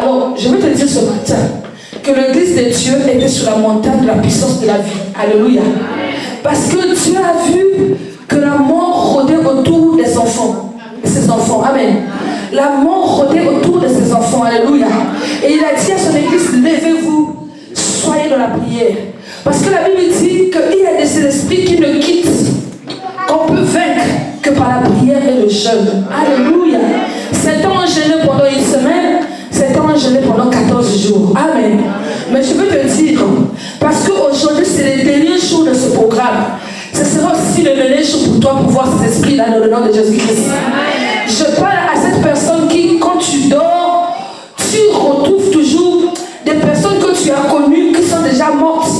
Alors, je vais te dire ce matin que l'église de Dieu était sur la montagne de la puissance de la vie. Alléluia. Parce que Dieu a vu que la mort rôdait autour des enfants, de ses enfants. Amen. La mort rôdait autour de ses enfants. Alléluia. Et il a dit à son église, levez-vous, soyez dans la prière. Parce que la Bible dit qu'il y a des esprits qui ne quittent, qu'on peut vaincre que par la prière et le jeûne. Alléluia. Certains ont jeûné pendant une semaine, certains ont jeûné pendant 14 jours. Amen. Mais je veux te dire, parce qu'aujourd'hui c'est le dernier jour de ce programme, ce sera aussi le dernier jour pour toi pour voir ces esprits-là dans le nom de Jésus-Christ. Je parle à cette personne qui, quand tu dors, tu retrouves toujours des personnes que tu as connues qui sont déjà mortes,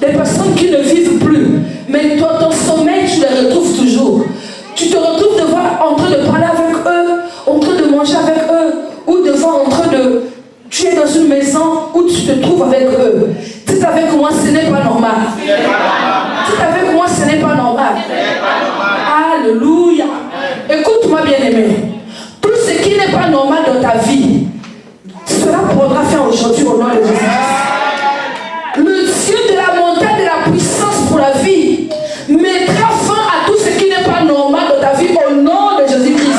des personnes qui ne vivent plus. Mais toi, ton sommeil, tu les retrouves toujours. Tu te retrouves en train de parler avec eux, en train de manger avec eux, ou en train de... Tu es dans une maison où tu te trouves avec eux. Dites avec moi, ce n'est pas normal. Dites avec moi, ce n'est pas normal. Alléluia. Écoute-moi, bien-aimé. Tout ce qui n'est pas normal dans ta vie, cela pourra faire aujourd'hui au nom de Jésus-Christ. Le Dieu de la montagne de la puissance pour la vie mettra fin à tout ce qui n'est pas normal dans ta vie au nom de Jésus-Christ.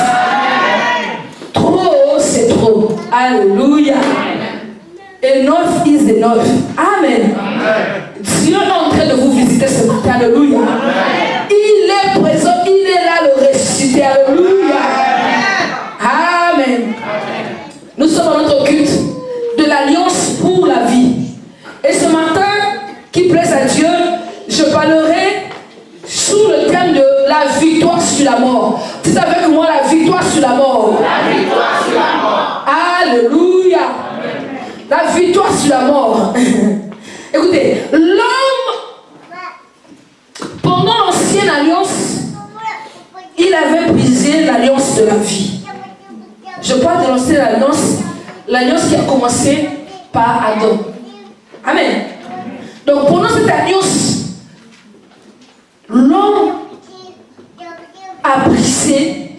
Trop, c'est trop. Alléluia. Enough is enough. Amen. Dieu est en train de vous visiter ce matin. Alléluia. Il est présent, il est là, le ressuscité. Alléluia. Amen. Nous sommes dans notre culte de l'alliance pour la vie. Et ce matin, qui plaise à Dieu, je parlerai sous le thème de la victoire sur la mort. Dites avec moi la victoire sur la mort. La victoire sur la mort. Alléluia. La victoire sur la mort. Écoutez, l'homme, pendant l'ancienne alliance, il avait brisé l'alliance de la vie. Je parle de l'ancienne alliance, l'alliance qui a commencé par Adam. Amen. Donc pendant cette alliance, l'homme a brisé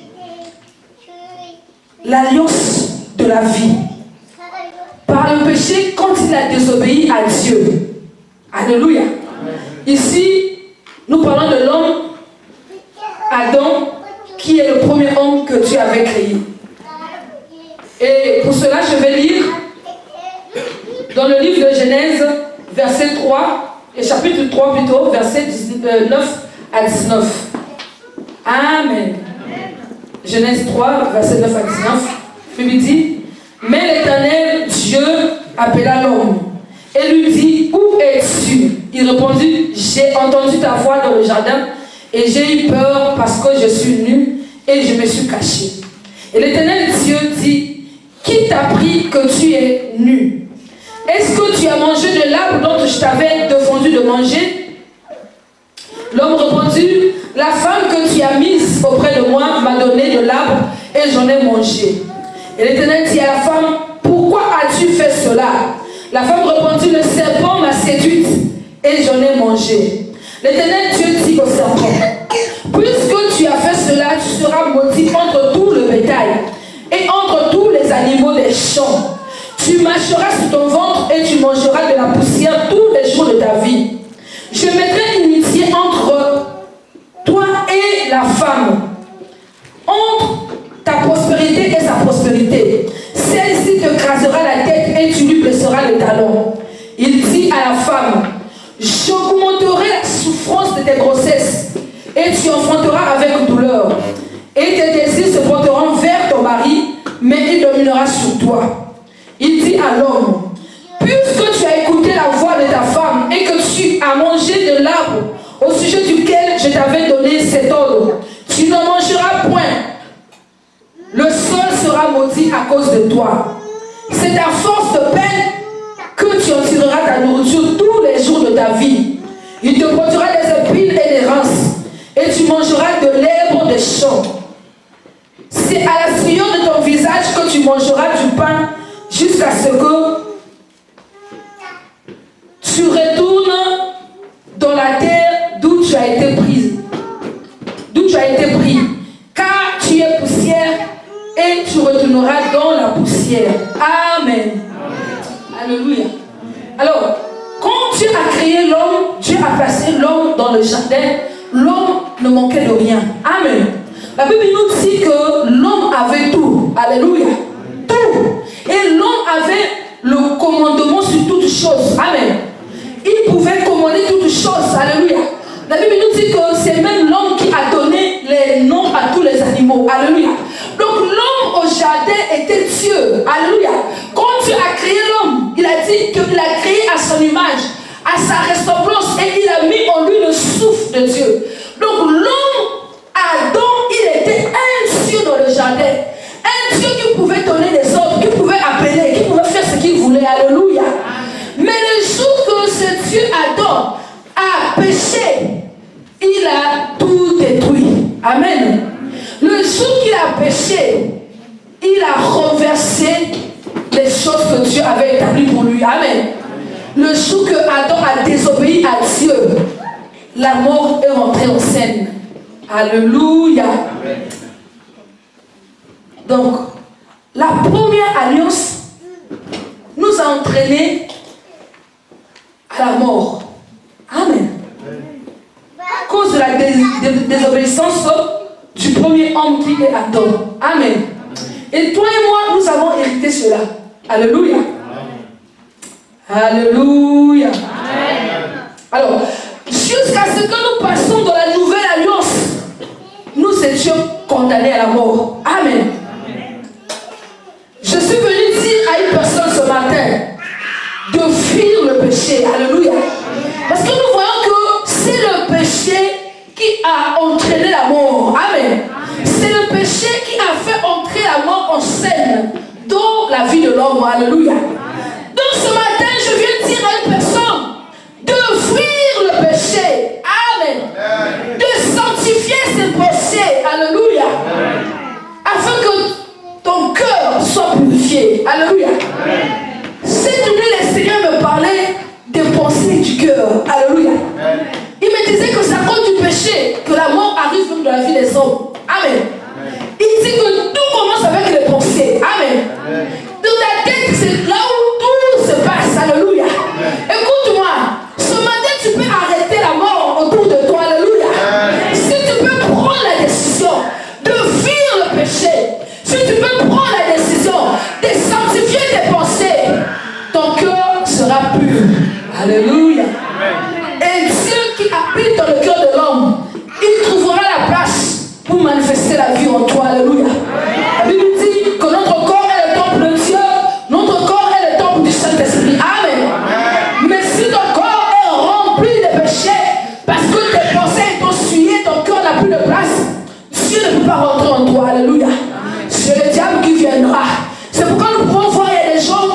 l'alliance de la vie. Par le péché, quand il a désobéi à Dieu. Alléluia. Ici, nous parlons de l'homme, Adam, qui est le premier homme que Dieu avait créé. Et pour cela, je vais lire dans le livre de Genèse, verset 3, et chapitre 3 plutôt, verset 9 à 19. Amen. Genèse 3, verset 9 à 19. Il dit, mais l'Éternel Dieu appela l'homme et lui dit, où es-tu? Il répondit, j'ai entendu ta voix dans le jardin et j'ai eu peur parce que je suis nu et je me suis caché. Et l'Éternel Dieu dit, qui t'a appris que tu es nu? Est-ce que tu as mangé de l'arbre dont je t'avais défendu de manger? L'homme répondit, la femme que tu as mise auprès de moi m'a donné de l'arbre et j'en ai mangé. Et l'Éternel dit à la femme, pourquoi as-tu fait cela? La femme répondit, le serpent m'a séduite et j'en ai mangé. L'Éternel Dieu dit au serpent, puisque tu as fait cela, tu seras maudit entre tout le bétail et entre tous les animaux des champs. Tu marcheras sur ton ventre et tu mangeras de la poussière tous les jours de ta vie. Je mettrai une amitié entre toi et la femme, entre ta prospérité et sa prospérité. Celle-ci te crasera la tête et tu lui blesseras le talon. Il dit à la femme, j'augmenterai la souffrance de tes grossesses et tu enfanteras avec douleur. Et tes désirs se porteront vers ton mari, mais il dominera sur toi. Il dit à l'homme, puisque tu as écouté la voix de ta femme et que tu as mangé de l'arbre au sujet duquel je t'avais donné cet ordre, tu n'en mangeras point. Le sol sera maudit à cause de toi. C'est à force de peine que tu en tireras ta nourriture tous les jours de ta vie. Il te produira des épines et des rinces, et tu mangeras de l'herbe des champs. C'est à la sueur de ton visage que tu mangeras du pain jusqu'à ce que tu retournes dans la terre d'où tu as été prise, d'où tu as été pris, car tu es poussière et tu retourneras dans la poussière. Amen. Alléluia. Alors, quand Dieu a créé l'homme, Dieu a placé l'homme dans le jardin, l'homme ne manquait de rien. Amen. La Bible nous dit que l'homme avait tout. Alléluia. Tout. Et l'homme avait le commandement sur toutes choses. Amen. Il pouvait commander toutes choses. Alléluia. La Bible nous dit que c'est même l'homme qui a donné les noms à tous les animaux. Alléluia. Donc l'homme au jardin était Dieu. Alléluia. Quand Dieu a créé l'homme, il a dit qu'il a créé à son image, à sa ressemblance, et il a mis en lui le souffle de Dieu. Donc l'homme, Adam, il était un Dieu dans le jardin. Un Dieu qui pouvait donner des ordres, qui pouvait appeler, qui pouvait faire ce qu'il voulait. Alléluia. Mais le jour que ce Dieu Adam a péché, il a tout détruit. Amen. Le jour qu'il a péché, il a renversé les choses que Dieu avait établies pour lui. Amen. Le jour que Adam a désobéi à Dieu, la mort est rentrée en scène. Alléluia. Donc, la première alliance nous a entraînés à la mort. Amen. À cause de la désobéissance du premier homme qui est Adam. Amen. Et toi et moi, nous avons hérité cela. Alléluia. Alléluia. Alors, jusqu'à ce que nous passions dans la nouvelle alliance, nous étions condamnés à la mort. Amen. Je suis venu dire à une personne ce matin de fuir le péché. Alléluia. Parce que nous voyons que c'est le péché qui a entraîné la mort. Amen. C'est le péché qui a fait entrer la mort en scène dans la vie de l'homme. Alléluia. Donc ce matin, je viens dire à une personne de fuir le péché. Amen. De sanctifier ses pensées. Alléluia. Afin que ton cœur soit purifié. Alléluia. Cette nuit, le Seigneur me parlait des pensées du cœur. Alléluia. Il me disait que c'est à cause du péché que la mort arrive même dans la vie des hommes. Amen. Il dit que tout commence avec les pensées. Amen. Dans ta tête, c'est là où tout se passe. Alléluia. Écoute-moi. Ce matin, tu peux arrêter la mort autour de toi. Alléluia. Si tu peux prendre la décision de fuir le péché, si tu peux prendre la décision de sanctifier tes pensées, ton cœur sera pur. Alléluia. Et Dieu qui habite dans le cœur de l'homme, il trouvera la place pour manifester la vie en toi. Alléluia. La Bible dit que notre corps est le temple de Dieu, notre corps est le temple du Saint-Esprit. Amen. Mais si ton corps est rempli de péchés, parce que tes pensées t'ont souillé, ton cœur n'a plus de place, Dieu ne peut pas rentrer en toi. Alléluia. C'est le diable qui viendra. C'est pourquoi nous pouvons voir il y a des gens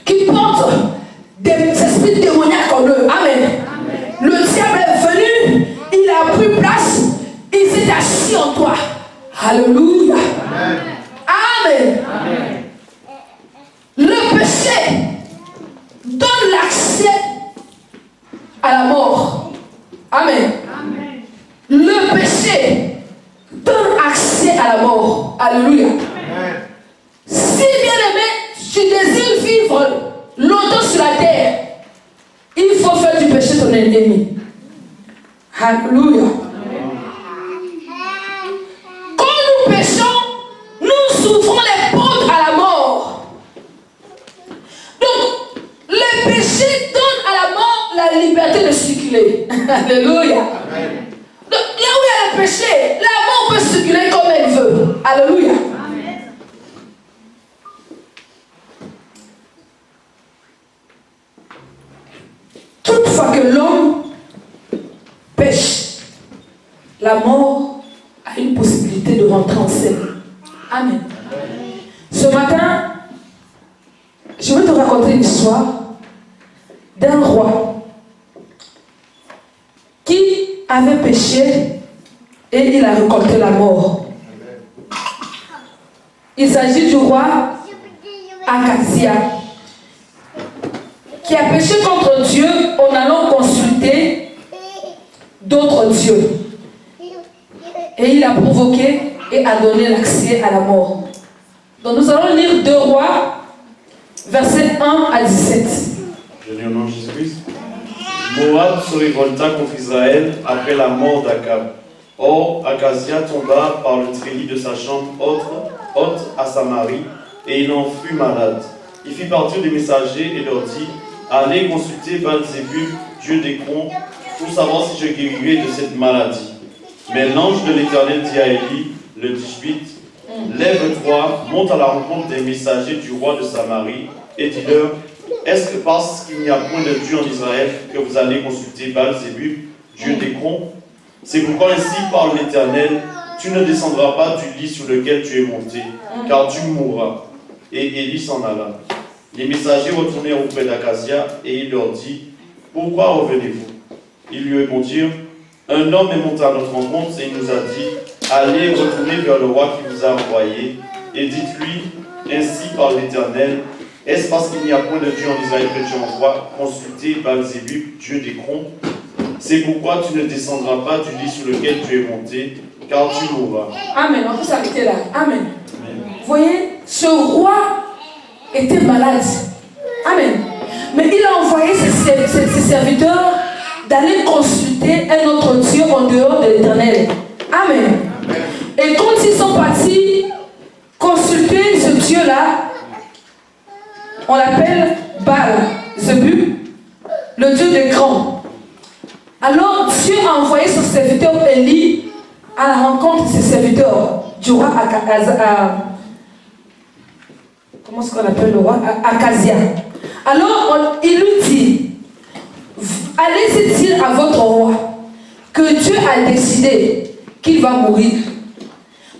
qui portent des esprits démoniaques en eux. Amen. Le diable est venu, il a pris place, il s'est assis en toi. Alléluia. Amen. Le péché donne l'accès à la mort. Amen. Le péché donne accès à la mort. Alléluia. Si bien aimé, tu désires vivre longtemps sur la terre, il faut faire du péché ton ennemi. Alléluia. Quand nous péchons, nous souffrons les portes à la mort. Donc, le péché donne à la mort la liberté de circuler. Alléluia. Donc, là où il y a le péché, la mort peut circuler comme elle veut. Alléluia. Toutefois que l'homme pêche, la mort a une possibilité de rentrer en scène. Amen. Ce matin, je vais te raconter l'histoire d'un roi qui avait péché et il a récolté la mort. Il s'agit du roi Akazia, qui a péché contre Dieu en allant consulter d'autres dieux. Et il a provoqué et a donné l'accès à la mort. Donc nous allons lire 2 Rois, versets 1 à 17. Je lis au nom de Jésus-Christ. Moab se révolta contre Israël après la mort d'Akab. Or, Akazia tomba par le treillis de sa chambre haute à Samarie, et il en fut malade. Il fit partir des messagers et leur dit, allez consulter Baal-Zébul, dieu d'Écron, pour savoir si je guérirai de cette maladie. Mais l'ange de l'Éternel dit à Élie, le Tishbite, lève-toi, monte à la rencontre des messagers du roi de Samarie, et dis-leur, est-ce que parce qu'il n'y a point de Dieu en Israël que vous allez consulter Baal-Zébul, dieu d'Écron? C'est pourquoi ainsi parle l'Éternel, tu ne descendras pas du lit sur lequel tu es monté, car tu mourras. Et Élie s'en alla. Les messagers retournèrent auprès d'Akazia, et il leur dit, pourquoi revenez-vous? Ils lui répondirent, un homme est monté à notre rencontre et il nous a dit, allez retourner vers le roi qui vous a envoyé, et dites-lui, ainsi par l'Éternel, est-ce parce qu'il n'y a point de Dieu en Israël que tu envoies consulter Baal-Zébul, dieu d'Écron? C'est pourquoi tu ne descendras pas du lit sur lequel tu es monté, car tu mourras. Amen. On peut s'arrêter là. Amen. Vous voyez, ce roi était malade. Amen. Mais il a envoyé ses serviteurs d'aller consulter un autre Dieu en dehors de l'Éternel. Amen. Et quand ils sont partis consulter ce Dieu-là, on l'appelle Baal-Zébul, le Dieu des grands. Alors Dieu a envoyé son serviteur Élie à la rencontre de ses serviteurs du roi comment est-ce qu'on appelle le roi? Akazia. Alors il lui dit, allez dire à votre roi que Dieu a décidé qu'il va mourir.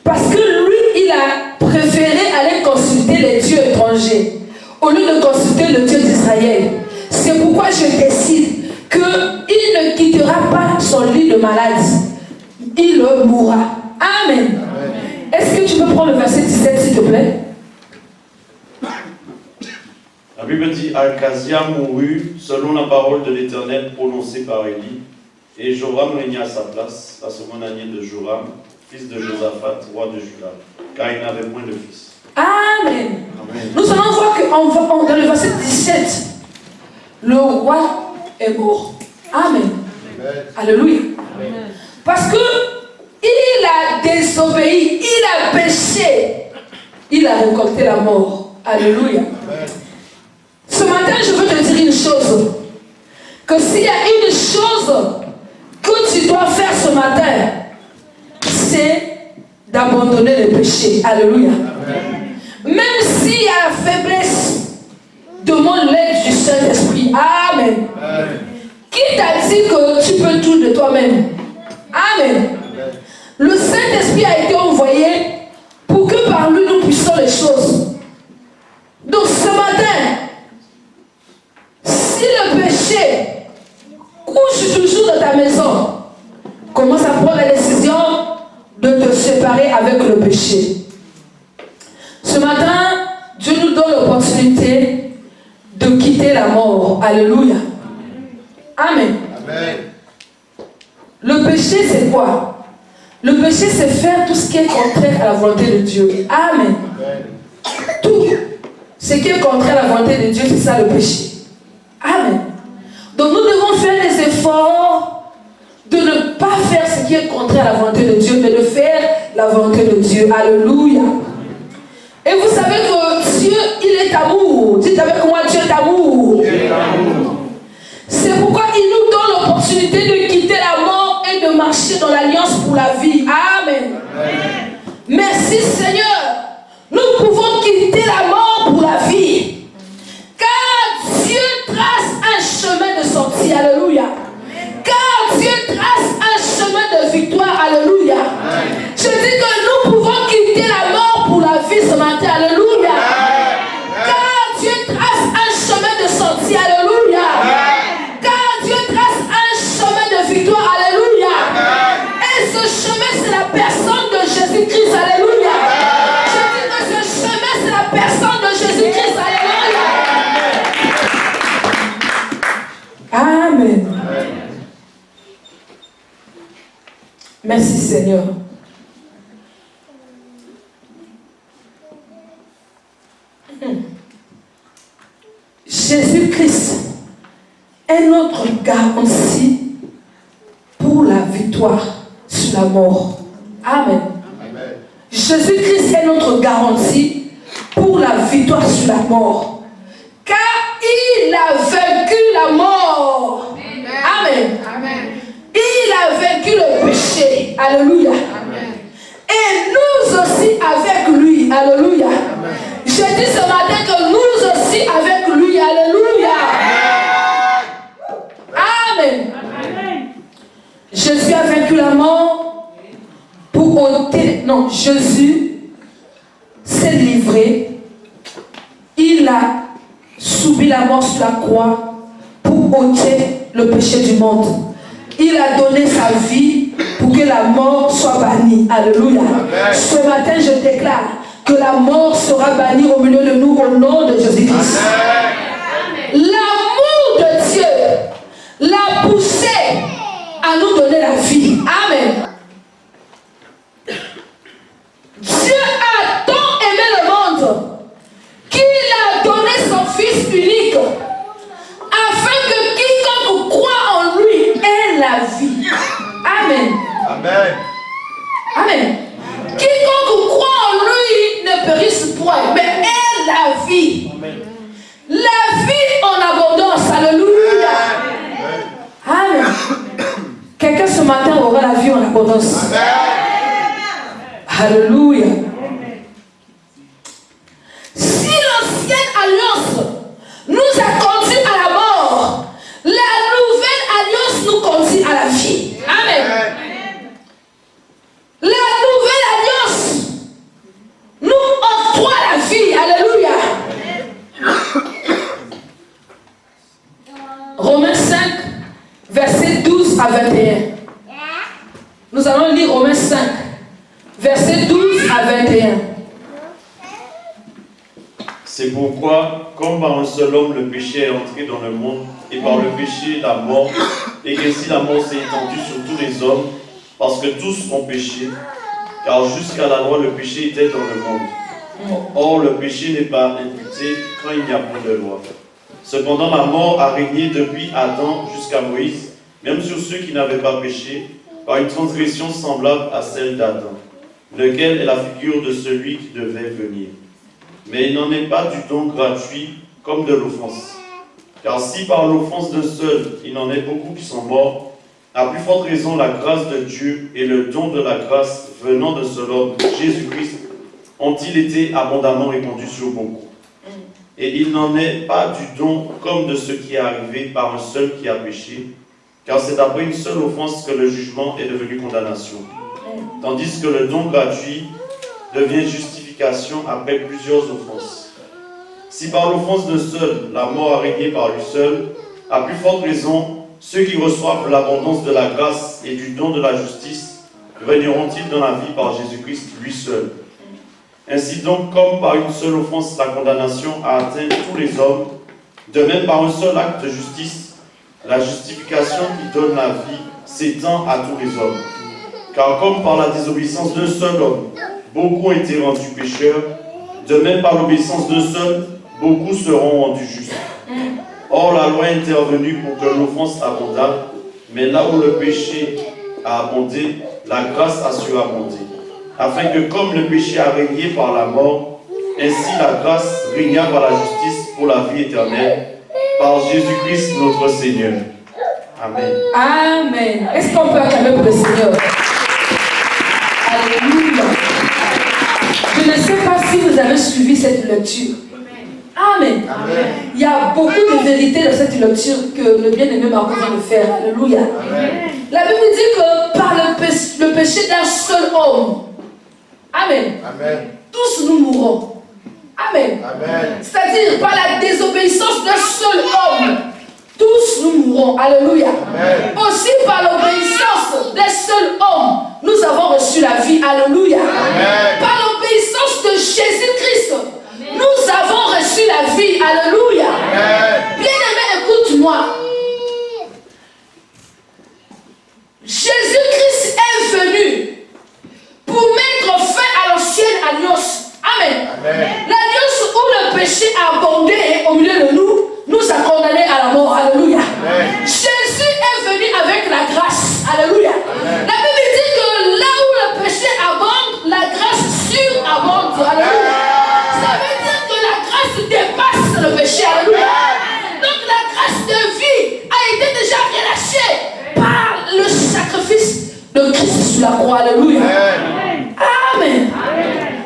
Parce que lui, il a préféré aller consulter les dieux étrangers au lieu de consulter le Dieu d'Israël. C'est pourquoi je décide qu'il ne quittera pas son lit de maladie. Il mourra. Amen. Est-ce que tu peux prendre le verset 17 s'il te plaît? La Bible dit, Akazia mourut selon la parole de l'Éternel prononcée par Élie, et Joram régna à sa place, la seconde année de Joram, fils de Josaphat, roi de Juda, car il n'avait point de fils. Amen. Amen. Nous allons voir que dans le verset 17, le roi est mort. Amen. Amen. Alléluia. Amen. Parce que il a désobéi, il a péché, il a récolté la mort. Alléluia. Amen. Ce matin, je veux te dire une chose. Que s'il y a une chose que tu dois faire ce matin, c'est d'abandonner le péché. Alléluia. Amen. Même s'il y a la faiblesse, demande l'aide du Saint-Esprit. Amen. Amen. Qui t'a dit que tu peux tout de toi-même? Amen. Amen. Le Saint-Esprit a été envoyé pour que par lui nous puissions les choses. Donc ce matin, si le péché couche toujours dans ta maison, commence à prendre la décision de te séparer avec le péché. Ce matin, Dieu nous donne l'opportunité de quitter la mort. Alléluia. Amen. Amen. Le péché, c'est quoi? Le péché, c'est faire tout ce qui est contraire à la volonté de Dieu. Amen. Amen. Tout ce qui est contraire à la volonté de Dieu, c'est ça le péché. Amen. Donc nous devons faire des efforts de ne pas faire ce qui est contraire à la volonté de Dieu, mais de faire la volonté de Dieu. Alléluia. Et vous savez que Dieu, il est amour. Dites avec moi, Dieu est amour. Dieu est amour. C'est pourquoi il nous donne l'opportunité de quitter la mort et de marcher dans l'alliance pour la vie. Amen. Amen. Merci Seigneur. Nous pouvons quitter la mort pour la vie. Car Dieu trace un chemin de sortie. Alléluia. Car Dieu trace un chemin de victoire. Alléluia. Je dis que nous pouvons quitter la mort pour la vie ce matin. Alléluia. Car Dieu trace un chemin de sortie. Alléluia. Car Dieu trace un chemin de victoire. Alléluia. Et ce chemin, c'est la Jésus-Christ est notre garantie pour la victoire sur la mort. Amen. Jésus-Christ est notre garantie pour la victoire sur la mort. Car il a vaincu la mort. Amen. Il a vaincu le péché. Alléluia. Et nous aussi avec lui. Alléluia. Je dis ce matin que nous aussi avec lui. Alléluia. Amen. Jésus a vaincu la mort pour ôter. Non, Jésus s'est livré. Il a subi la mort sur la croix pour ôter le péché du monde. Il a donné sa vie pour que la mort soit bannie. Alléluia. Amen. Ce matin, je déclare que la mort sera bannie au milieu de nous au nom de Jésus-Christ. L'amour de Dieu l'a poussé à nous donner la vie. Amen. Dieu a tant aimé le monde qu'il a donné son Fils unique afin que quiconque croit en lui ait la vie. Amen. Amen. Amen. Quiconque croit en lui ne périsse point, mais ait la vie. Amen. La vie en abondance. Alléluia. Amen. Quelqu'un ce matin aura la vie en abondance. Amen. Alléluia. Si l'ancienne alliance nous a conduits à la mort, la nouvelle alliance nous conduit à la vie. Amen. La nouvelle alliance nous octroie la vie. Alléluia. Romains 5, versets 12 à 21. Nous allons lire Romains 5, versets 12 à 21. C'est pourquoi, comme par un seul homme le péché est entré dans le monde, et par le péché la mort, et qu'ainsi la mort s'est étendue sur tous les hommes, parce que tous ont péché, car jusqu'à la loi le péché était dans le monde. Or le péché n'est pas imputé quand il n'y a plus de loi. Cependant la mort a régné depuis Adam jusqu'à Moïse, même sur ceux qui n'avaient pas péché, par une transgression semblable à celle d'Adam, lequel est la figure de celui qui devait venir. Mais il n'en est pas du don gratuit comme de l'offense. Car si par l'offense d'un seul, il en est beaucoup qui sont morts, à plus forte raison la grâce de Dieu et le don de la grâce venant de seul homme, Jésus-Christ, ont-ils été abondamment répandus sur beaucoup. Et il n'en est pas du don comme de ce qui est arrivé par un seul qui a péché, car c'est après une seule offense que le jugement est devenu condamnation. Tandis que le don gratuit devient justification après plusieurs offenses. Si par l'offense d'un seul, la mort a régné par lui seul, à plus forte raison, ceux qui reçoivent l'abondance de la grâce et du don de la justice régneront-ils dans la vie par Jésus-Christ lui seul. Ainsi donc, comme par une seule offense la condamnation a atteint tous les hommes, de même par un seul acte de justice, la justification qui donne la vie s'étend à tous les hommes. Car comme par la désobéissance d'un seul homme, beaucoup ont été rendus pécheurs, de même par l'obéissance d'un seul, beaucoup seront rendus justes. Or la loi est intervenue pour que l'offense abondât, mais là où le péché a abondé, la grâce a surabondé. Afin que comme le péché a régné par la mort, ainsi la grâce régna par la justice pour la vie éternelle, par Jésus-Christ notre Seigneur. Amen. Amen. Est-ce qu'on peut acclamer pour le Seigneur? Alléluia. Je ne sais pas si vous avez suivi cette lecture. Amen. Amen. Il y a beaucoup de vérités dans cette lecture que le bien-aimé Marco vient de faire. Alléluia. Amen. La Bible dit que par le péché d'un seul homme, Amen. Amen. Tous nous mourrons. Amen. Amen. C'est-à-dire par la désobéissance d'un seul homme, tous nous mourrons. Alléluia. Amen. Aussi par l'obéissance d'un seul homme, nous avons reçu la vie. Alléluia. Amen. Par l'obéissance de Jésus-Christ, nous avons reçu la vie. Alléluia. Bien-aimé, écoute-moi. Jésus-Christ est venu pour mettre fin à l'ancienne alliance. Amen. L'alliance où le péché a abondé au milieu de nous, nous a condamnés sur la croix. Alléluia. Amen.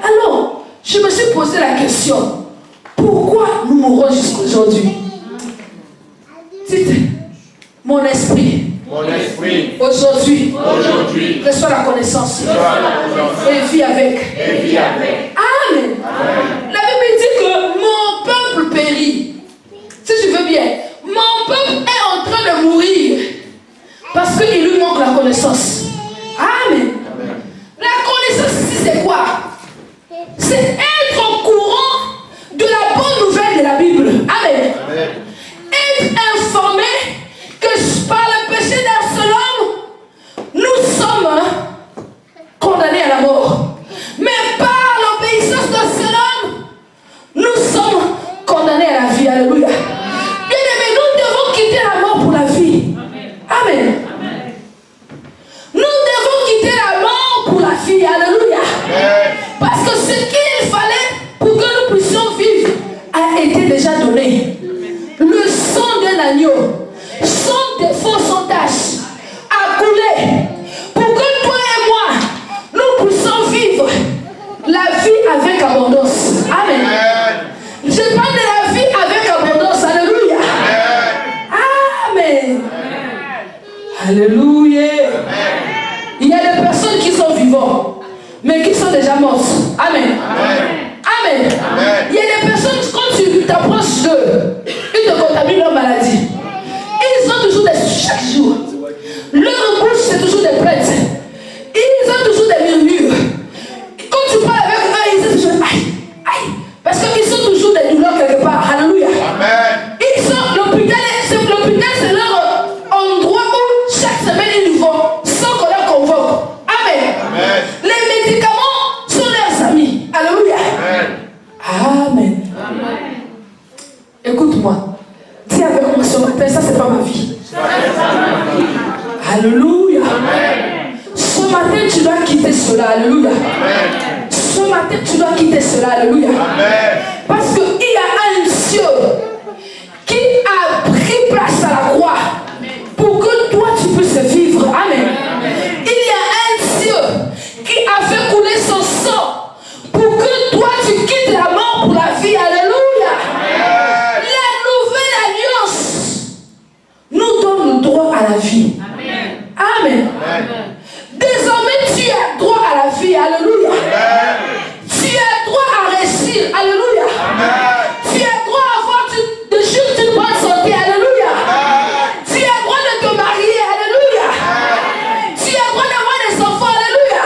Alors, je me suis posé la question, pourquoi nous mourons jusqu'aujourd'hui? Dites, mon esprit, aujourd'hui, reçoit la connaissance et vit avec. Amen. La Bible dit que mon peuple périt. Si je veux bien, mon peuple est en train de mourir parce qu'il lui manque la connaissance. Amen. La connaissance ici, c'est quoi? C'est être au courant de la bonne nouvelle de la Bible. Amen. Être informé que par le péché d'un seul homme, nous sommes condamnés à la mort. Mais par l'obéissance d'un seul homme, nous sommes condamnés à la vie. Alléluia. Bien-aimés, nous devons quitter la mort pour la vie. Amen. Nous devons quitter la mort pour la vie. Alléluia. Parce que ce qu'il fallait pour que nous puissions vivre a été déjà donné. Le sang d'un agneau, sans défaut, sans tâche, a coulé pour que toi et moi, nous puissions vivre la vie avec abondance. Amen. Je parle de la vie avec abondance. Alléluia. Amen. Alléluia. Il y a des personnes qui sont vivantes, mais qui sont déjà mortes. Amen. Amen. Il y a des personnes, quand tu t'approches d'eux, ils te contaminent leur maladie. Ils ont toujours chaque jour, leur bouche c'est toujours des plaintes. Ils ont toujours des murmures. Quand tu parles avec eux, ils disent toujours aïe, aïe. Parce qu'ils sont toujours des douleurs quelque part. Alléluia. Ils sont, l'hôpital c'est leur endroit où chaque semaine ils vont sans qu'on leur convoque. Amen. Les médicaments sont leurs amis. Alléluia. Amen. Écoute-moi. Dis avec moi ce matin, ça c'est pas ma vie. Alléluia. Ce matin tu dois quitter cela. Alléluia. Ce matin tu dois quitter cela. Alléluia. Parce qu'il y a un Dieu qui a pris place à la croix pour que toi tu puisses vivre. Amen. Il y a un Dieu qui a fait couler son sang pour que toi tu quittes la mort pour la vie. Alléluia. La nouvelle alliance nous donne le droit à la vie. Amen. Désormais tu as droit à la vie. Alléluia. Tu as droit à réussir. Alléluia. Tu as droit à avoir de juste une bonne santé. Alléluia. Tu as droit de te marier. Alléluia. Tu as droit d'avoir des enfants. Alléluia.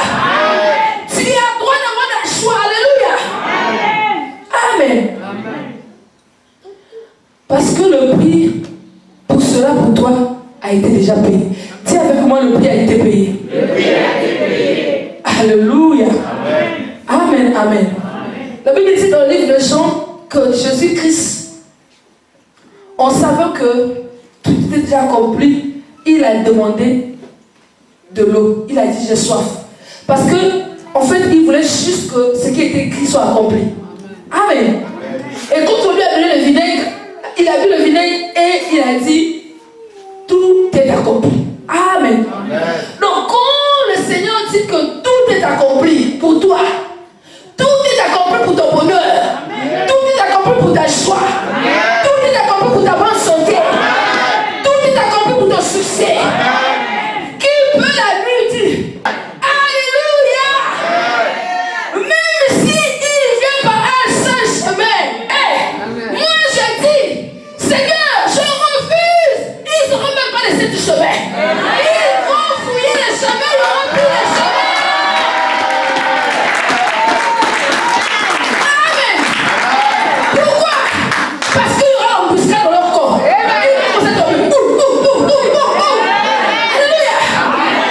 Tu as droit d'avoir des choix. Alléluia. Amen. Parce que le prix pour cela pour toi a été déjà payé. Dis avec moi, le prix a été payé. Le prix a été payé. Alléluia. Amen. Amen. La Bible dit dans le livre de Jean que Jésus-Christ, en savant que tout était déjà accompli, il a demandé de l'eau. Il a dit j'ai soif. Parce que, en fait, il voulait juste que ce qui était écrit soit accompli. Amen. Et quand on lui a donné le vinaigre, il a bu le vinaigre et il a dit tout est accompli. Amen. Donc, quand le Seigneur dit que tout est accompli pour toi, tout est accompli pour ton bonheur, tout est accompli pour ta joie, tout est accompli pour ta bonne santé, tout est accompli pour ton succès. Qui peut la nuit dire Alléluia. Même si il vient par un seul chemin, moi je dis Seigneur, je refuse. Ils ne seront même pas laissés du chemin. Ils vont fouiller les chemins, ils n'auront plus les chemins. Amen. Pourquoi? Parce qu'il y aura un embuscade dans leur corps. Ils vont commencer à tomber. Alléluia.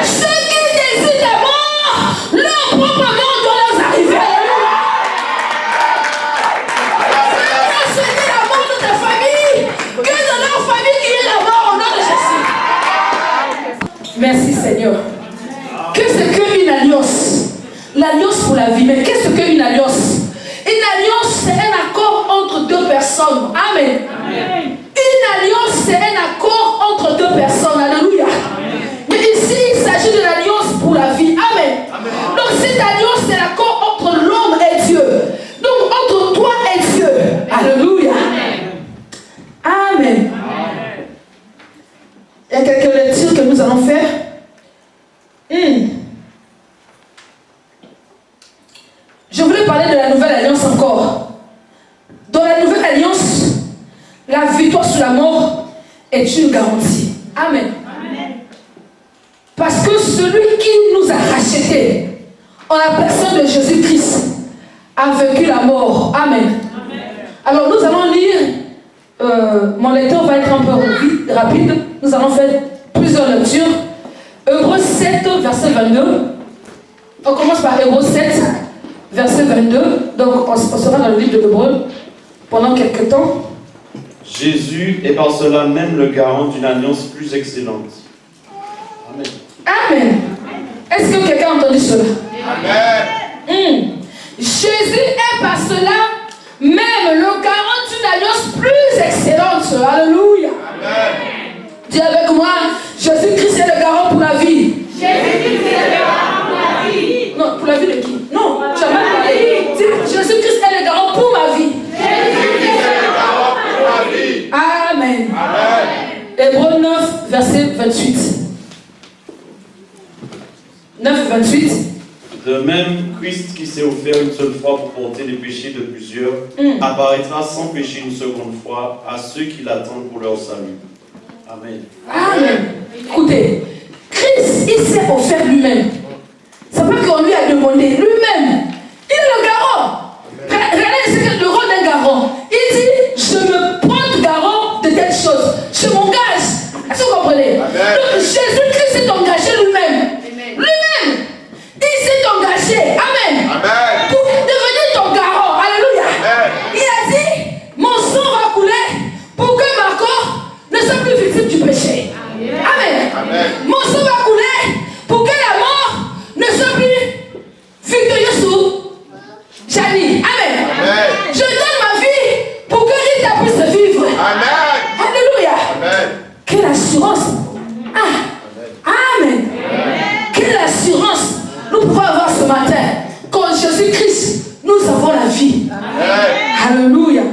Ceux qui décident la mort, leur propre mort doit leur arriver. Alléluia. Seigneur, souhaiter la mort de ta famille, que dans leur famille il y ait la mort au nom de Jésus. Merci Seigneur. Qu'est-ce qu'une alliance? L'alliance pour la vie. Mais qu'est-ce qu'une alliance? Une alliance, c'est un accord entre deux personnes. Amen. Une alliance, c'est un accord entre deux personnes. Alléluia. Mais ici, il s'agit de l'alliance pour la vie. Amen. victoire sur la mort est une garantie. Amen. Parce que celui qui nous a rachetés en la personne de Jésus-Christ a vaincu la mort. Amen. Alors nous allons lire, mon lecteur va être un peu rapide, nous allons faire plusieurs lectures. Hébreux 7, verset 22. On commence par Hébreux 7, verset 22. Donc on sera dans le livre de l'Hébreux pendant quelques temps. Jésus est par cela même le garant d'une alliance plus excellente. Amen. Amen. Est-ce que quelqu'un a entendu cela? Amen. Jésus est par cela même le garant d'une alliance plus excellente. Alléluia. Amen. Dis avec moi, Jésus-Christ est le garant pour la vie. Jésus-Christ est le garant pour la vie. Non, pour la vie de qui? Non, tu as mal parlé. Dis, Jésus-Christ est le garant pour ma vie. Jésus-Christ est le garant pour ma vie. Amen. Amen. Hébreux 9, verset 28. 9, 28. De même, Christ qui s'est offert une seule fois pour porter les péchés de plusieurs, apparaîtra sans péché une seconde fois à ceux qui l'attendent pour leur salut. Amen. Amen. Écoutez, Christ, il s'est offert lui-même. C'est pas qu'on lui a demandé, lui-même. Il est le garant. Regardez, c'est le rôle d'un garant. Il dit, je me porte garant de telle chose. Je m'engage. Est-ce que vous comprenez? Amen. Donc Jésus-Christ s'est engagé lui-même. Lui-même. Il s'est engagé. Amen. Amen. Pour devenir ton garant. Alléluia. Amen. Il a dit, mon sang va couler pour que ma corps ne soit plus victime du péché. Amen. Amen. Mon sang va couler pour que la mort ne soit plus victorieuse sous Janie. Amen. Amen. Je donne ma vie pour que Rita puisse vivre. Amen. Alléluia. Amen. Quelle assurance. Ah. Amen. Quelle assurance nous pouvons avoir ce matin. Qu'en Jésus-Christ, nous avons la vie. Amen. Alléluia.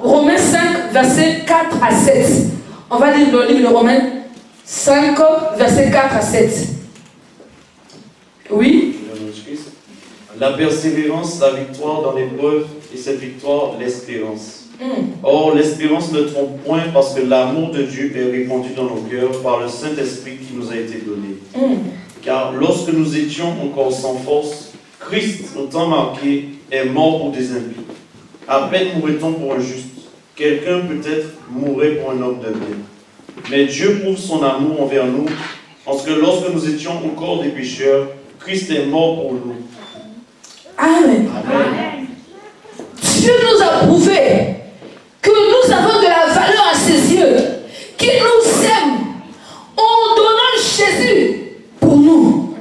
Romains 5, versets 4 à 7. On va lire le livre de Romains 5, versets 4 à 7. Oui. La persévérance, la victoire dans l'épreuve, et cette victoire, l'espérance. Or, l'espérance ne trompe point parce que l'amour de Dieu est répandu dans nos cœurs par le Saint-Esprit qui nous a été donné. Car lorsque nous étions encore sans force, Christ, au temps marqué, est mort pour des impies. À peine mourrait-on pour un juste. Quelqu'un peut-être mourrait pour un homme de bien. Mais Dieu prouve son amour envers nous, parce que lorsque nous étions encore des pécheurs, Christ est mort pour nous. Amen. Amen. Dieu nous a prouvé que nous avons de la valeur à ses yeux, qu'il nous aime en donnant Jésus pour nous,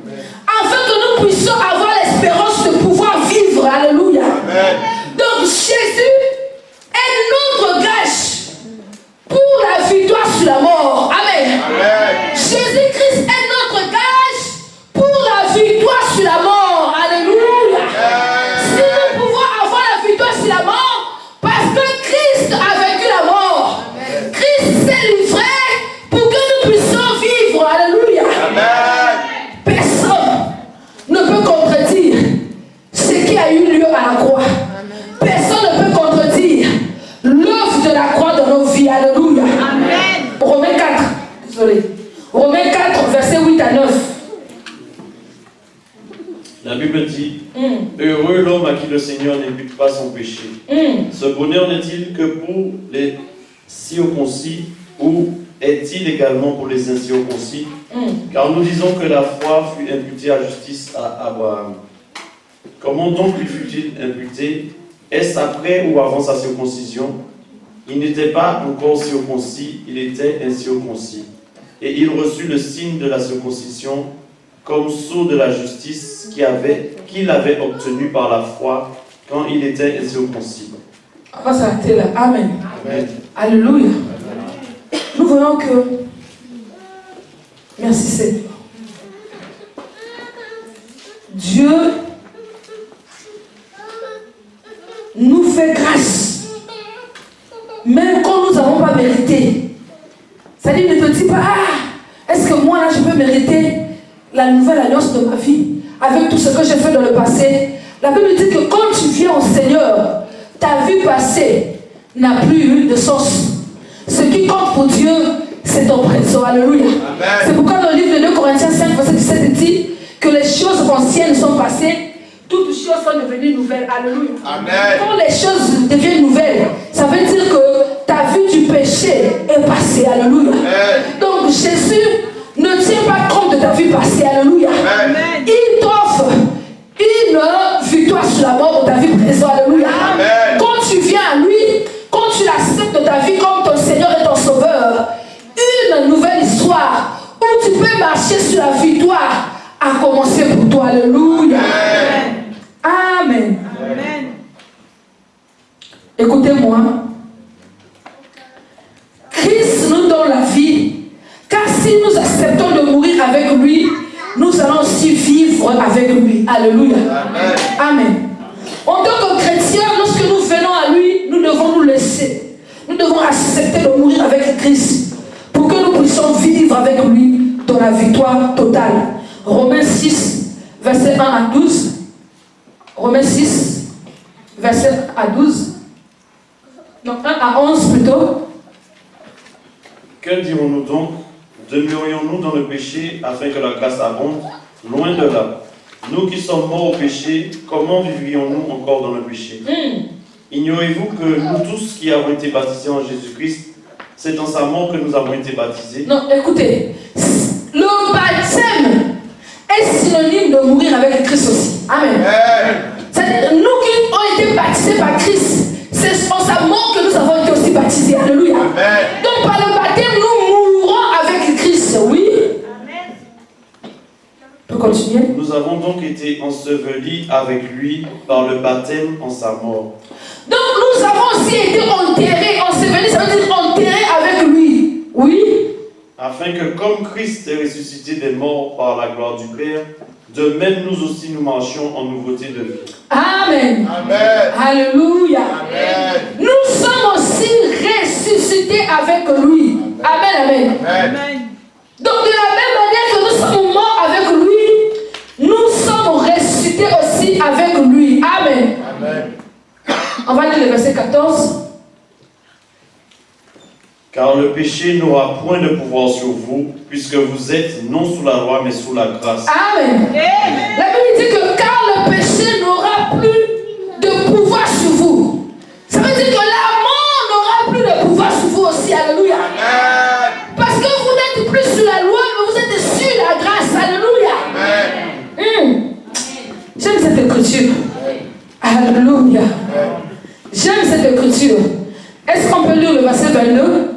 afin que nous puissions avoir l'espérance de pouvoir vivre. Alléluia. Amen. Donc Jésus est notre gage pour la victoire sur la mort. Amen. Amen. Jésus-Christ est notre gage pour la victoire sur la mort. Alléluia. Si nous pouvons avoir la victoire sur la mort, parce que Christ a vaincu la mort. Christ s'est livré pour que nous puissions vivre. Alléluia. Amen. Personne ne peut contredire ce qui a eu lieu à la croix. Personne ne peut contredire l'œuvre de la croix dans nos vies. Alléluia. Amen. Romains 4. Désolé. Romains 4, versets 8 à 9. La Bible dit, heureux l'homme à qui le Seigneur n'impute pas son péché. Ce bonheur n'est-il que pour les circoncis ou est-il également pour les incirconcis? Car nous disons que la foi fut imputée à justice à Abraham. Comment donc lui fut-il imputé? Est-ce après ou avant sa circoncision? Il n'était pas encore circoncis, il était incirconcis. Et il reçut le signe de la circoncision comme sceau de la justice qu'il avait obtenu par la foi quand il était incirconcis. On va s'arrêter là. Amen. Amen. Alléluia. Nous voyons que, merci Seigneur, Dieu nous fait grâce, même quand nous n'avons pas mérité. C'est-à-dire, ne te dis pas, est-ce que moi là je peux mériter la nouvelle alliance de ma vie avec tout ce que j'ai fait dans le passé? La Bible dit que quand tu viens au Seigneur, ta vie passée n'a plus eu de sens. Ce qui compte pour Dieu, c'est ton présent. Alléluia. C'est pourquoi dans le livre de 2 Corinthiens 5, verset 17 dit que les choses anciennes sont passées, toutes choses sont devenues nouvelles. Alléluia. Amen. Quand les choses deviennent nouvelles, ça veut dire que ta vie du péché est passée. Alléluia. Amen. Donc Jésus ne tient pas compte de ta vie passée. Alléluia. Amen. Il t'offre une victoire sur la mort de ta vie présente. Alléluia. Amen. Quand tu viens à lui, quand tu l'acceptes de ta vie comme ton Seigneur et ton Sauveur, une nouvelle histoire où tu peux marcher sur la victoire a commencé pour toi. Alléluia. Amen. Amen. Écoutez-moi. Christ nous donne la vie, car si nous acceptons de mourir avec lui, nous allons aussi vivre avec lui. Alléluia. Amen. Amen. En tant que chrétiens, lorsque nous venons à lui, nous devons nous laisser. Nous devons accepter de mourir avec Christ pour que nous puissions vivre avec lui dans la victoire totale. Romains 6, verset 1 à 12. Romains 6, verset 1 à 12. Non, 1 à 11 plutôt. Que dirons-nous donc? Demeurions-nous dans le péché afin que la grâce abonde? Loin de là. Nous qui sommes morts au péché, comment vivions-nous encore dans le péché? Ignorez-vous que nous tous qui avons été baptisés en Jésus-Christ, c'est dans sa mort que nous avons été baptisés? Non, écoutez, le baptême est synonyme de mourir avec Christ aussi. Amen. Amen. C'est-à-dire, nous qui avons été baptisés par Christ, c'est en sa mort que nous avons été aussi baptisés. Alléluia. Amen. Donc par le baptême, nous mourrons avec Christ. Oui. On peut continuer. Nous avons donc été ensevelis avec lui par le baptême en sa mort. Donc nous avons aussi été enterrés. Ensevelis, ça veut dire enterrés avec lui. Oui. Afin que comme Christ est ressuscité des morts par la gloire du Père, de même nous aussi nous marchions en nouveauté de vie. Amen. Amen. Alléluia. Amen. Nous sommes aussi ressuscités avec lui. Amen, amen. Amen. Donc de la même manière que nous sommes morts avec lui, nous sommes ressuscités aussi avec lui. Amen. Amen. On va lire le verset 14. Car le péché n'aura point de pouvoir sur vous, puisque vous êtes non sous la loi, mais sous la grâce. Amen. La Bible dit que car le péché n'aura plus de pouvoir sur vous. Ça veut dire que la mort n'aura plus de pouvoir sur vous aussi. Alléluia. Amen. Parce que vous n'êtes plus sur la loi, mais vous êtes sur la grâce. Alléluia. J'aime cette écriture. Alléluia. J'aime cette écriture. Est-ce qu'on peut lire le verset 22?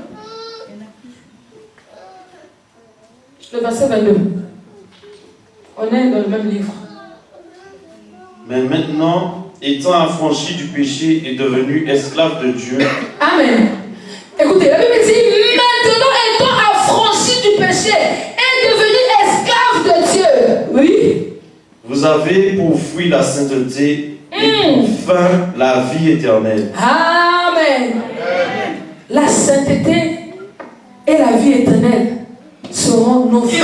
Le verset 22. On est dans le même livre. Mais maintenant, étant affranchi du péché et devenu esclave de Dieu, Amen. Écoutez, la Bible dit, maintenant étant affranchi du péché et devenu esclave de Dieu. Oui. vous avez pour fruit la sainteté et pour fin la vie éternelle. Amen. La sainteté et la vie éternelle seront nos fruits.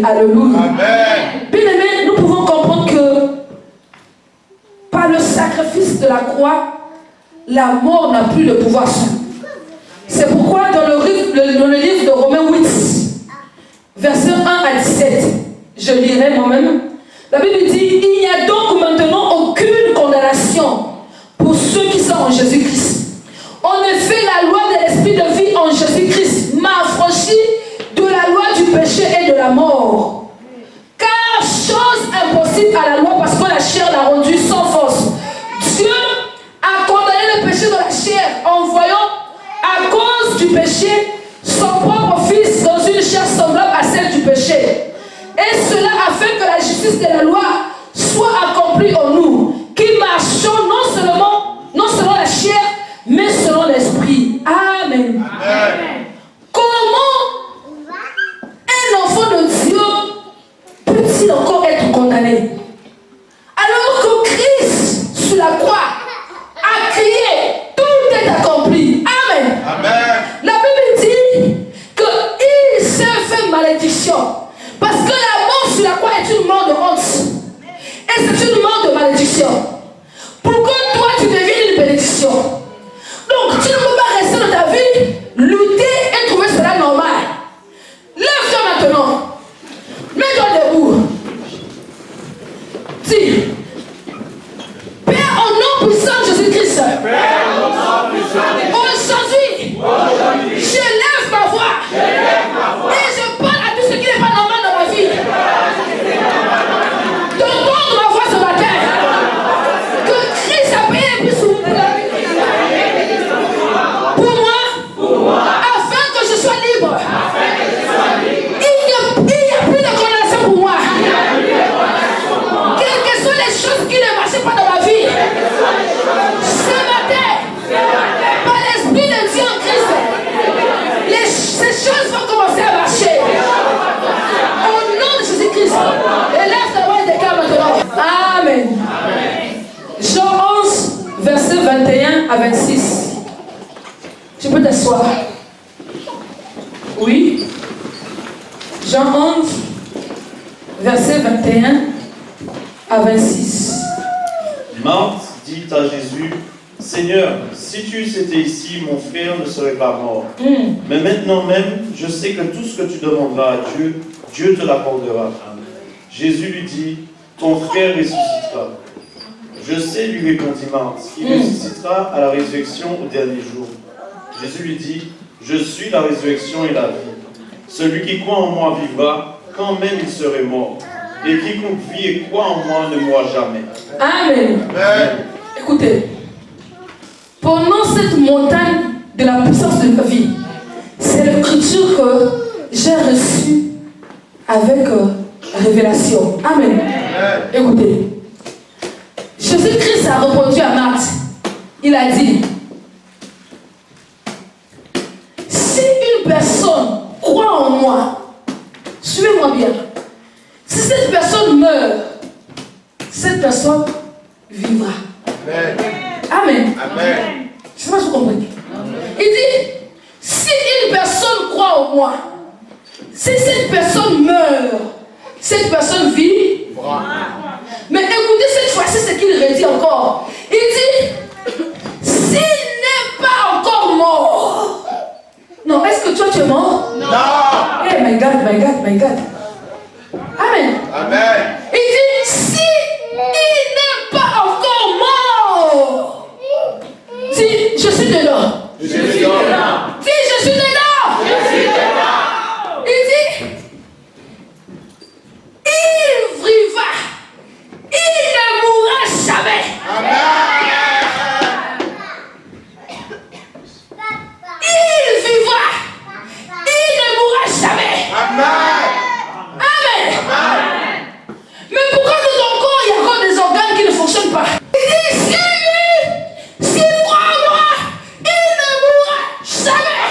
Alléluia. Amen. Bien aimé, nous pouvons comprendre que par le sacrifice de la croix, la mort n'a plus de pouvoir sur nous. C'est pourquoi dans le livre de Romains 8, versets 1 à 17, je lirai moi-même, la Bible dit, il n'y a donc maintenant aucune condamnation pour ceux qui sont en Jésus-Christ. En effet, la loi de l'esprit de vie en Jésus-Christ m'a affranchi de la loi du péché et de la mort. Car chose impossible à la loi parce que la chair l'a rendue sans force. Dieu a condamné le péché de la chair en voyant à cause du péché son propre fils dans une chair semblable à celle du péché. Et cela afin que la justice de la loi soit accomplie en nous, qui marchons non selon la chair, mais selon l'esprit. Amen. Amen. Comment un enfant de Dieu peut-il encore être condamné? Alors que Christ, sur la croix, a crié, tout est accompli. Amen. Amen. La Bible dit qu'il s'est fait malédiction. Parce que la mort sur la croix est une mort de honte. Et c'est une mort de malédiction. Pour que toi tu deviennes une bénédiction. 21 à 26. Tu peux t'asseoir. Oui. Jean 11, verset 21 à 26. Marthe dit à Jésus, Seigneur, si tu eusse été ici, mon frère ne serait pas mort. Mais maintenant même, je sais que tout ce que tu demanderas à Dieu, Dieu te l'accordera. Jésus lui dit, ton frère ressuscitera. Je sais, lui répondit Marthe, il ressuscitera à la résurrection au dernier jour. Jésus lui dit, je suis la résurrection et la vie. Celui qui croit en moi vivra, quand même il serait mort. Et quiconque vit et croit en moi ne mourra jamais. Amen. Amen. Écoutez, pendant cette montagne de la puissance de la vie, c'est l'écriture que j'ai reçue avec révélation. Amen. Écoutez, Jésus-Christ a répondu à Marthe. Il a dit, si une personne croit en moi, suivez-moi bien, si cette personne meurt, cette personne vivra. Amen. Amen. Amen. Je ne sais pas si vous comprenez. Il dit, si une personne croit en moi, si cette personne meurt, cette personne vit. Mais écoutez cette fois-ci ce qu'il redit encore. Il dit, s'il n'est pas encore mort. Non, est-ce que toi tu es mort? Non. Eh, my God, my God, my God. Amen. Amen. Il dit, si il n'est pas encore mort. Dis, je suis dedans. Je suis dedans. Dis, je suis dedans. Je suis dedans. Il dit, il vivra. Il ne mourra jamais. Amen. Il vivra. Il ne mourra jamais. Amen. Amen. Mais pourquoi dans ton corps, il y a encore des organes qui ne fonctionnent pas? Il dit, s'il croit en moi, il ne mourra jamais.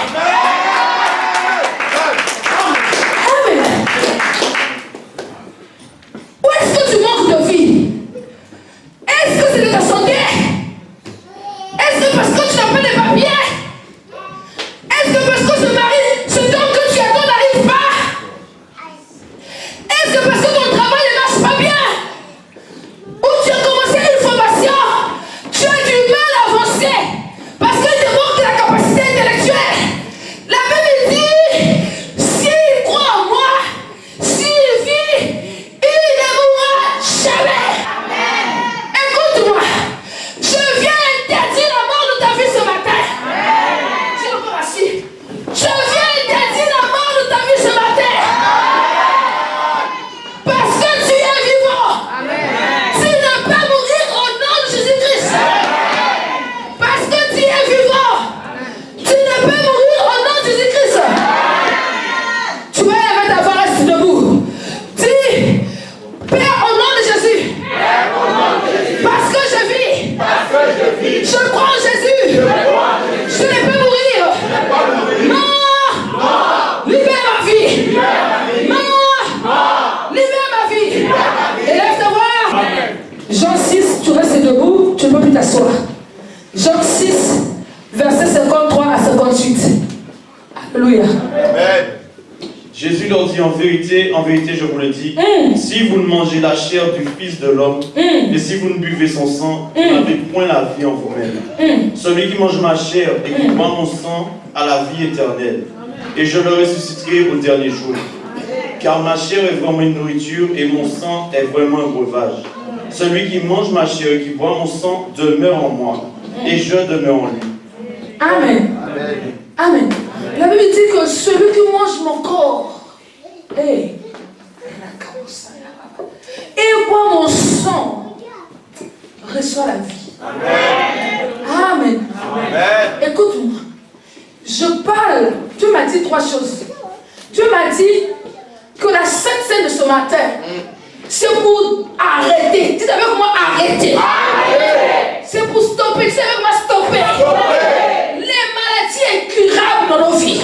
Amen. Où est-ce que tu manques de vie? Est-ce que c'est de ta santé? Est-ce que parce que tu n'as pas de papiers? Est-ce que parce que ce mari, ce homme que tu attends n'arrive pas? Est-ce que parce que ton travail ne marche pas bien? Ou tu as commencé une formation, tu as du mal à avancer parce qu'il te manque de la capacité intellectuelle? La Bible dit, s'il croit en moi, s'il vit, il ne mourra jamais. Écoute-moi, je viens interdire la mort de ta vie ce matin. Je suis encore assis. Je viens interdire la mort de ta vie ce matin. Parce que tu es vivant. Tu ne peux mourir au nom de Jésus-Christ. Parce que tu es vivant. Tu ne peux mourir au nom de Jésus-Christ. Tu vas lever ta voix, reste debout. Dis, Père, au nom de Jésus. Parce que je vis. Je crois en Jésus. Je ne peux mourir. Non. Libère ma vie. Non. Libère ma vie. Élève ta voix. Jean 6, tu restes debout, tu ne peux plus t'asseoir. Jean 6, verset 53 à 58. Alléluia. Amen. Jésus leur dit, en vérité, je vous le dis, si vous ne mangez la chair du Fils de l'homme, et si vous ne buvez son sang, vous n'avez point la vie en vous-même. Celui qui mange ma chair et qui boit mon sang a la vie éternelle, et je le ressusciterai au dernier jour. Car ma chair est vraiment une nourriture, et mon sang est vraiment un breuvage. Celui qui mange ma chair et qui boit mon sang demeure en moi, et je demeure en lui. Amen. Amen. La Bible dit que celui qui mange mon corps et boit mon sang reçoit la vie. Amen. Écoute-moi. Je parle. Dieu m'a dit 3 choses. Dieu m'a dit que la Sainte Seine de ce matin, c'est pour arrêter. Dites avec moi, arrêter. C'est pour stopper. Dites avec moi, stopper. Les maladies incurables dans nos vies.